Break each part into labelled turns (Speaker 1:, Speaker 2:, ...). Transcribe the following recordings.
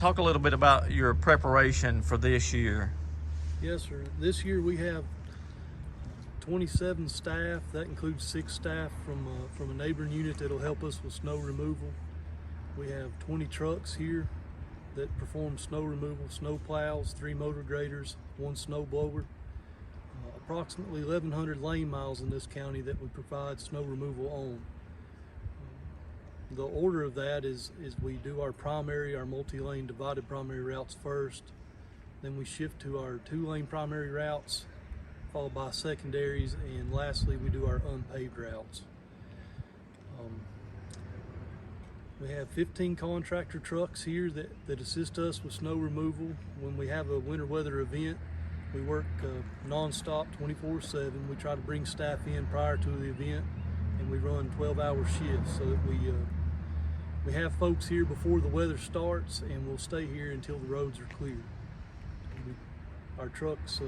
Speaker 1: Talk a little bit about your preparation for this year.
Speaker 2: Yes, sir. This year we have 27 staff. That includes 6 staff from a neighboring unit that'll help us with snow removal. We have 20 trucks here that perform snow removal, snow plows, 3 motor graders, 1 snow blower. Approximately 1,100 lane miles in this county that we provide snow removal on. The order of that is we do our multi-lane divided primary routes first. Then we shift to our 2-lane primary routes, followed by secondaries, and lastly we do our unpaved routes. We have 15 contractor trucks here that assist us with snow removal. When we have a winter weather event, we work non-stop 24/7. We try to bring staff in prior to the event, and we run 12-hour shifts so that we have folks here before the weather starts, and we'll stay here until the roads are clear. Our trucks,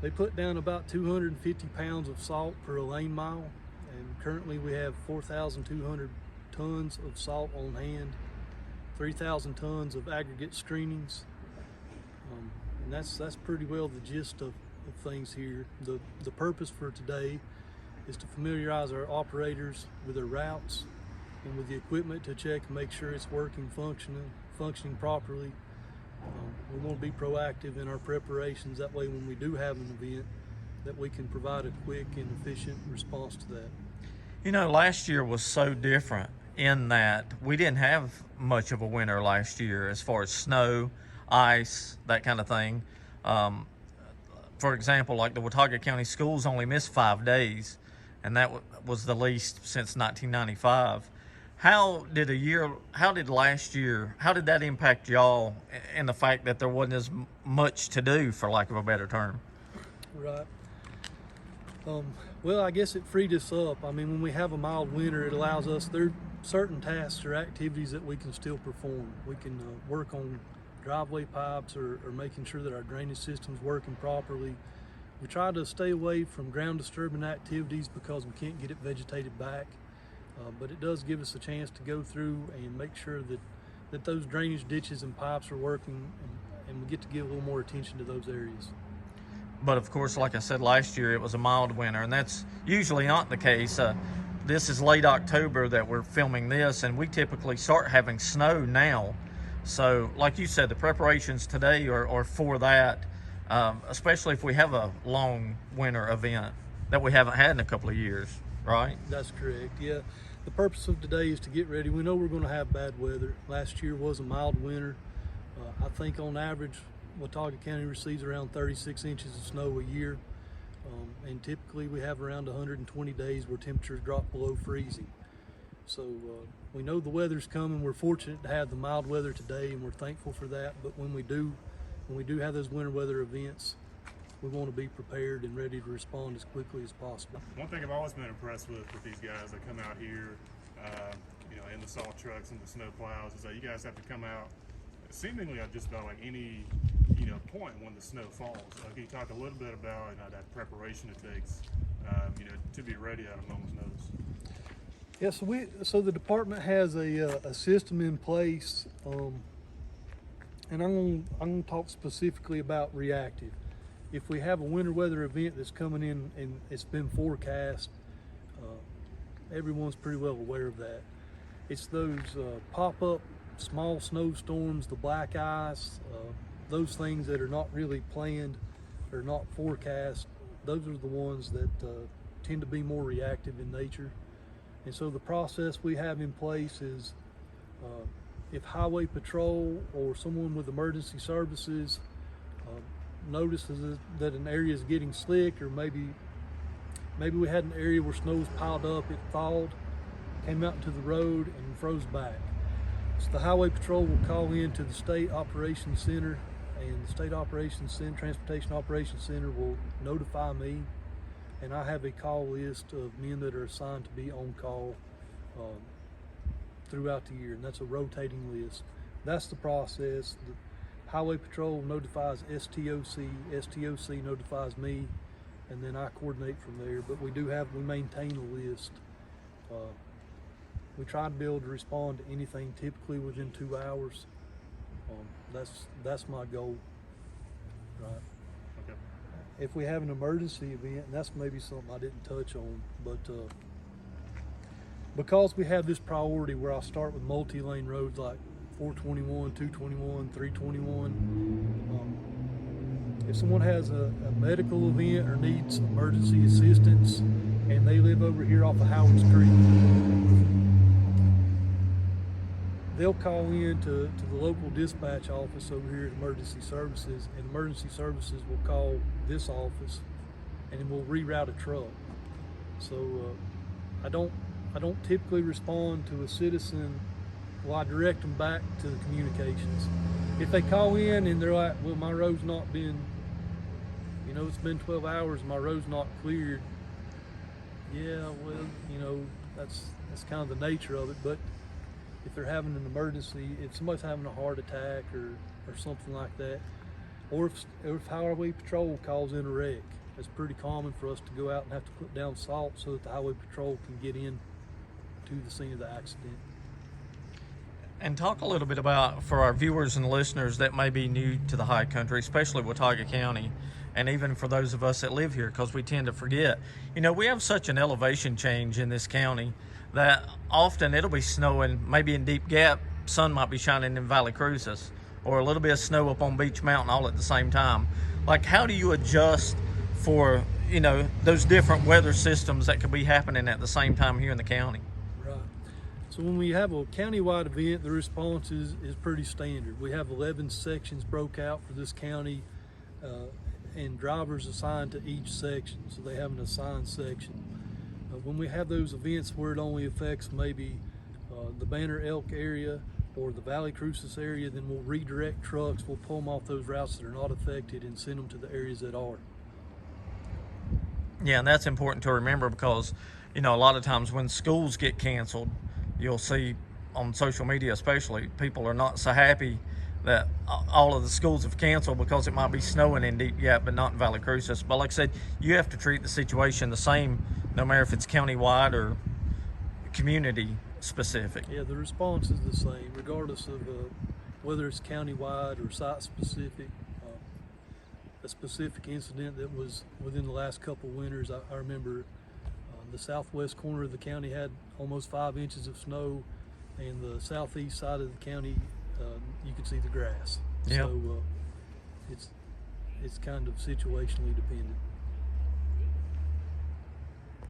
Speaker 2: they put down about 250 pounds of salt per lane mile, and currently we have 4,200 tons of salt on hand, 3,000 tons of aggregate screenings, and that's pretty well the gist of things here. The purpose for today is to familiarize our operators with their routes and with the equipment to check and make sure it's functioning properly. We want to be proactive in our preparations. That way when we do have an event, that we can provide a quick and efficient response to that.
Speaker 1: You know, last year was so different in that we didn't have much of a winter last year as far as snow, ice, that kind of thing. For example, like the Watauga County schools only missed 5 days, and that was the least since 1995. How did last year, how did that impact y'all in the fact that there wasn't as much to do, for lack of a better term?
Speaker 2: Right. Well, I guess it freed us up. I mean, when we have a mild winter, it allows us, there are certain tasks or activities that we can still perform. We can work on driveway pipes or making sure that our drainage system's working properly. We try to stay away from ground disturbing activities because we can't get it vegetated back. But it does give us a chance to go through and make sure that those drainage ditches and pipes are working, and we get to give a little more attention to those areas.
Speaker 1: But of course, like I said, last year it was a mild winter, and that's usually not the case. This is late October that we're filming this, and we typically start having snow now. So like you said, the preparations today are for that, especially if we have a long winter event that we haven't had in a couple of years, right?
Speaker 2: That's correct, yeah. The purpose of today is to get ready. We know we're going to have bad weather. Last year was a mild winter. I think on average, Watauga County receives around 36 inches of snow a year. And typically we have around 120 days where temperatures drop below freezing. So we know the weather's coming. We're fortunate to have the mild weather today, and we're thankful for that. But when we do have those winter weather events, we want to be prepared and ready to respond as quickly as possible.
Speaker 3: One thing I've always been impressed with these guys that come out here, in the salt trucks and the snow plows, is that you guys have to come out seemingly at just about like any point when the snow falls. Can you talk a little bit about that preparation it takes, to be ready at a moment's notice?
Speaker 2: Yeah, so the department has a system in place, and I'm going to talk specifically about reactive. If we have a winter weather event that's coming in and it's been forecast, everyone's pretty well aware of that. It's those pop-up small snowstorms, the black ice, those things that are not really planned or not forecast. Those are the ones that tend to be more reactive in nature. And so the process we have in place is if highway patrol or someone with emergency services notices that an area is getting slick, or maybe we had an area where snow was piled up, it thawed, came out into the road and froze back. So the highway patrol will call in to the state operations center, and the state operations center, transportation operations center, will notify me, and I have a call list of men that are assigned to be on call throughout the year, and that's a rotating list. That's the process. The highway patrol notifies STOC, STOC notifies me, and then I coordinate from there. But we maintain a list. We try to be able to respond to anything typically within 2 hours. That's my goal, right?
Speaker 3: Okay.
Speaker 2: If we have an emergency event, and that's maybe something I didn't touch on, but because we have this priority where I start with multi-lane roads like 421, 221, 321, if someone has a medical event or needs emergency assistance and they live over here off of Howard Street, they'll call in to the local dispatch office over here at Emergency Services, and Emergency Services will call this office and then we'll reroute a truck. So I don't typically respond to a citizen. Well, I direct them back to the communications. If they call in and they're like, well, my road's not been, it's been 12 hours, my road's not cleared. Yeah, well, that's kind of the nature of it. But if they're having an emergency, if somebody's having a heart attack or something like that, or if Highway Patrol calls in a wreck, it's pretty common for us to go out and have to put down salt so that the Highway Patrol can get in to the scene of the accident.
Speaker 1: And talk a little bit about, for our viewers and listeners that may be new to the high country, especially Watauga County, and even for those of us that live here, because we tend to forget. We have such an elevation change in this county that often it'll be snowing, maybe in Deep Gap, sun might be shining in Valley Cruces, or a little bit of snow up on Beach Mountain all at the same time. Like, how do you adjust for, those different weather systems that could be happening at the same time here in the county?
Speaker 2: Right. So when we have a countywide event, the response is pretty standard. We have 11 sections broke out for this county, and drivers assigned to each section, so they have an assigned section. When we have those events where it only affects maybe the Banner Elk area or the Valley Cruces area, then we'll redirect trucks, we'll pull them off those routes that are not affected and send them to the areas that are.
Speaker 1: Yeah, and that's important to remember because, a lot of times when schools get canceled, you'll see on social media especially, people are not so happy that all of the schools have canceled because it might be snowing in Deep Gap but not in Valley Cruces. But like I said, you have to treat the situation the same no matter if it's countywide or community specific.
Speaker 2: Yeah, the response is the same regardless of whether it's countywide or site specific. A specific incident that was within the last couple winters, I remember the southwest corner of the county had almost 5 inches of snow, and the southeast side of the county you could see the grass.
Speaker 1: Yep.
Speaker 2: So it's kind of situationally dependent.